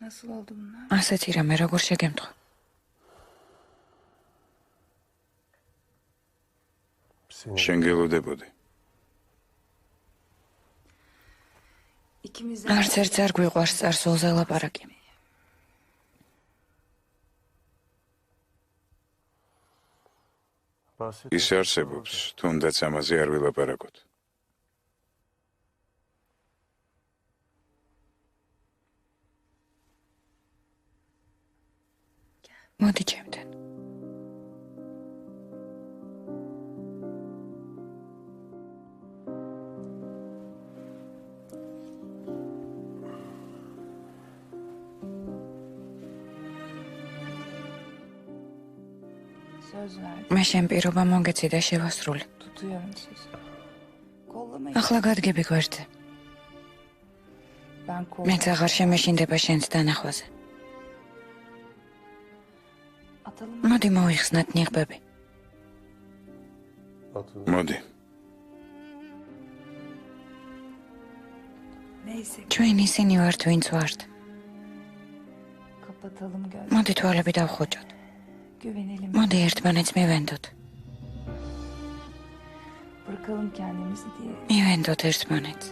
Nasıl oldu bunlar? ასეთი რამე როგორ შეგემთხვა? შენ გელოდებოდი. İkimiz de არც ერთს არ გვიყვარს წარსულზე ლაპარაკი. ის არსებობს, თუნდაც ამაზე არ ვილაპარაკოთ. მოდი ჩემთან. söz verdim. მე შენ პირობა მოგეცი და შევასრულე. Tutuyorum sizi. Kollamayın. ახლა გადგები გვერდზე. Ben მეც kollayayım. აღარ შემეშინდება შენს დანახვაზე. Atalım. მოდი მოიხსნათ ნიღბები. მოდი. Neyse ჩვენ ისინი ვართ, ვინც ვართ. kapatalım göz. მოდი თვალები დავხუჭოთ. Güvenelim. მოდი ერთმანეთს მივენდოთ. Bırakalım kendimizi diye. მივენდოთ ერთმანეთს.